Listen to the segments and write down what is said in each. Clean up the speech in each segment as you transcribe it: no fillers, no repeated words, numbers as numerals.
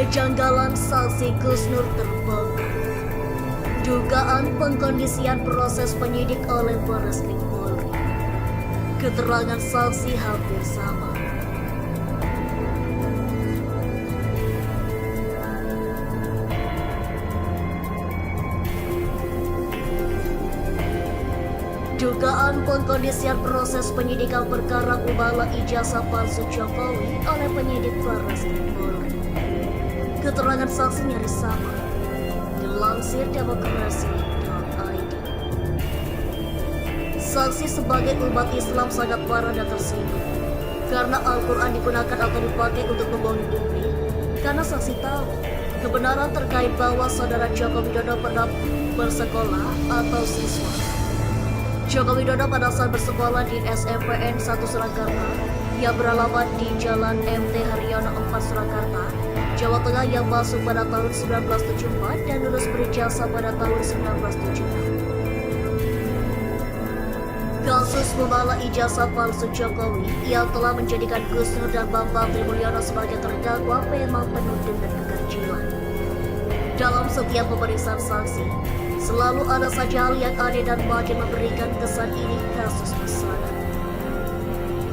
Kejanggalan saksi Gus Nur terbongkar. Dugaan pengkondisian proses penyidik oleh Barreskrim Polri. Keterangan saksi hampir sama. Dugaan pengkondisian proses penyidikan perkara ubala ijazah palsu Jokowi oleh penyidik Barreskrim Polri. Keterangan saksi nyaris sama. Dilansir demokrasi.id. Saksi sebagai umat Islam sangat marah dan tersinggung karena Al-Quran digunakan atau dipakai untuk membohongi publik. Karena saksi tahu kebenaran terkait bahwa saudara Joko Widodo pernah bersekolah atau siswa Joko Widodo pada saat bersekolah di SMPN 1 Surakarta yang beralamat di Jalan MT Haryono 4 Surakarta, Jawa Tengah yang masuk pada tahun 1974 dan lulus berijazah pada tahun 1976. Kasus membala ijazah palsu Jokowi yang telah menjadikan Gus Nur dan Bambang Trimulyono sebagai terdakwa memang penuh dengan keganjilan. Dalam setiap pemeriksaan saksi, selalu ada saja hal yang aneh dan makin memberikan kesan ini kasus pesanan.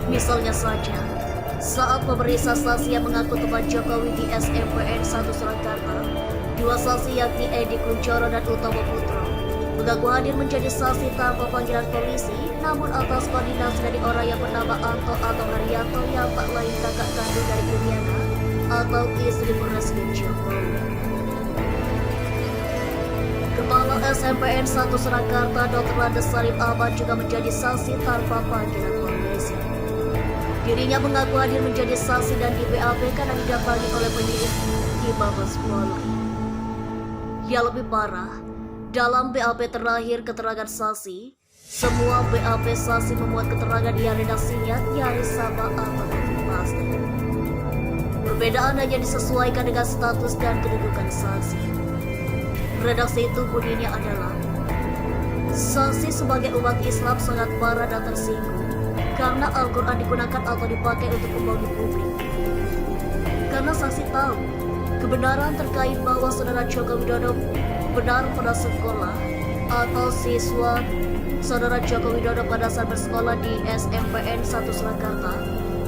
Misalnya saja, saat pemeriksa saksi yang mengaku teman Jokowi di SMPN 1 Surakarta, dua saksi yakni Edi Kunchoro dan Utomo Putro mengaku hadir menjadi saksi tanpa panggilan polisi, namun atas koordinasi dari orang yang bernama Anto atau Haryanto yang tak lain kakak kandung dari Iriana atau istri Barreskrim Jokowi. Kepala SMPN 1 Surakarta Dr. Andes Salim Ahmad juga menjadi saksi tanpa panggilan polisi. Dirinya mengaku hadir menjadi saksi dan di BAP karena didampingi oleh penyidik di Mabes Polri. Yang lebih parah, dalam BAP terakhir keterangan saksi, semua BAP saksi memuat keterangan yang redaksinya nyaris sama atau pasti. Perbedaan hanya disesuaikan dengan status dan kedudukan saksi. Redaksi itu bunyinya adalah, saksi sebagai umat Islam sangat marah dan tersinggung karena Al-Quran digunakan atau dipakai untuk membohongi publik. Karena saksi tahu kebenaran terkait bahwa saudara Joko Widodo benar pada sekolah atau siswa saudara Joko Widodo pada saat bersekolah di SMPN 1 Surakarta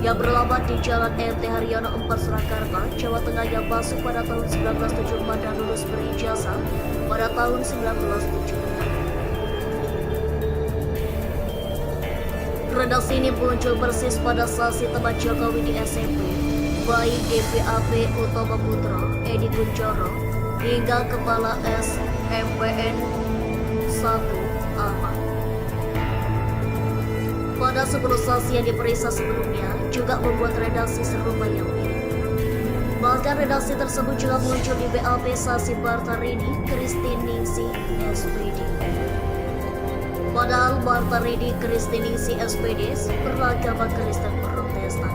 yang beralamat di Jalan MT Haryono 4 Surakarta, Jawa Tengah yang masuk pada tahun 1974 dan lulus berijazah pada tahun 1976. Redaksi ini muncul persis pada saksi teman Jokowi di SMP, baik DPAP Utomo Putro, Edi Kunchoro, hingga Kepala SMPN 1 Ahmad. Pada 10 saksi yang diperiksa sebelumnya juga membuat redaksi serupa yang mirip. Bahkan redaksi tersebut juga muncul di BAP saksi Bartarini Kristiningsih SPD. Padahal Bartarini Kristiningsih SPD beragama Kristen Protestan.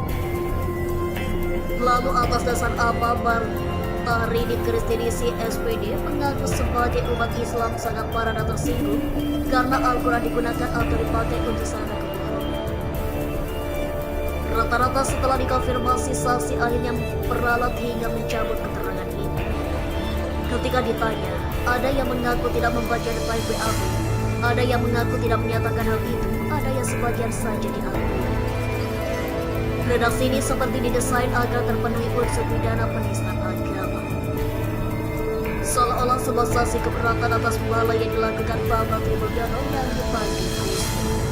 Lalu atas dasar apa Bartarini Kristiningsih SPD mengaku sebagai umat Islam sangat marah dan tersinggung karena Al-Quran digunakan atau dipakai untuk sarana kebohongan. Rata-rata setelah dikonfirmasi, saksi akhirnya meralat hingga mencabut keterangan ini. Ketika ditanya, ada yang mengaku tidak membaca detail BAP, ada yang mengaku tidak menyatakan hal itu, ada yang sebagian saja diakui. Redaksi ini seperti didesain agar terpenuhi unsur pidana penistaan agama. Seolah-olah sebuah saksi keberatan atas membala yang dilakukan Bambang Trimulyono yang dipanggil Gus Nur.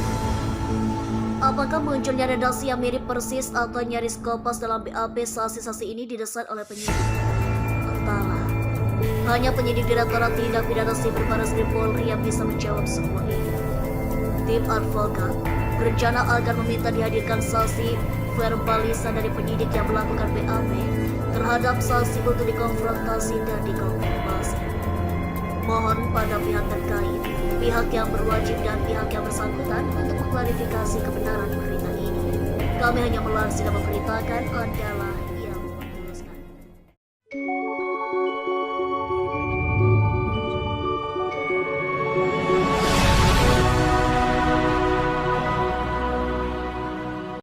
Apakah munculnya redaksi yang mirip persis atau nyaris kopas dalam BAP saksi-saksi ini didesain oleh penyidik? Entahlah. Hanya penyidik Direktorat Tindak Pidana Sipil Barreskrim Polri yang bisa menjawab semua ini. Tim advokat berencana akan meminta dihadirkan saksi verbalisan dari penyidik yang melakukan BAP terhadap saksi untuk dikonfrontasi dan dikonfirmasi. Mohon pada pihak terkait, pihak yang berwajib dan pihak yang bersangkutan untuk mengklarifikasi kebenaran berita ini. Kami hanya melansir dan memberitakan adalah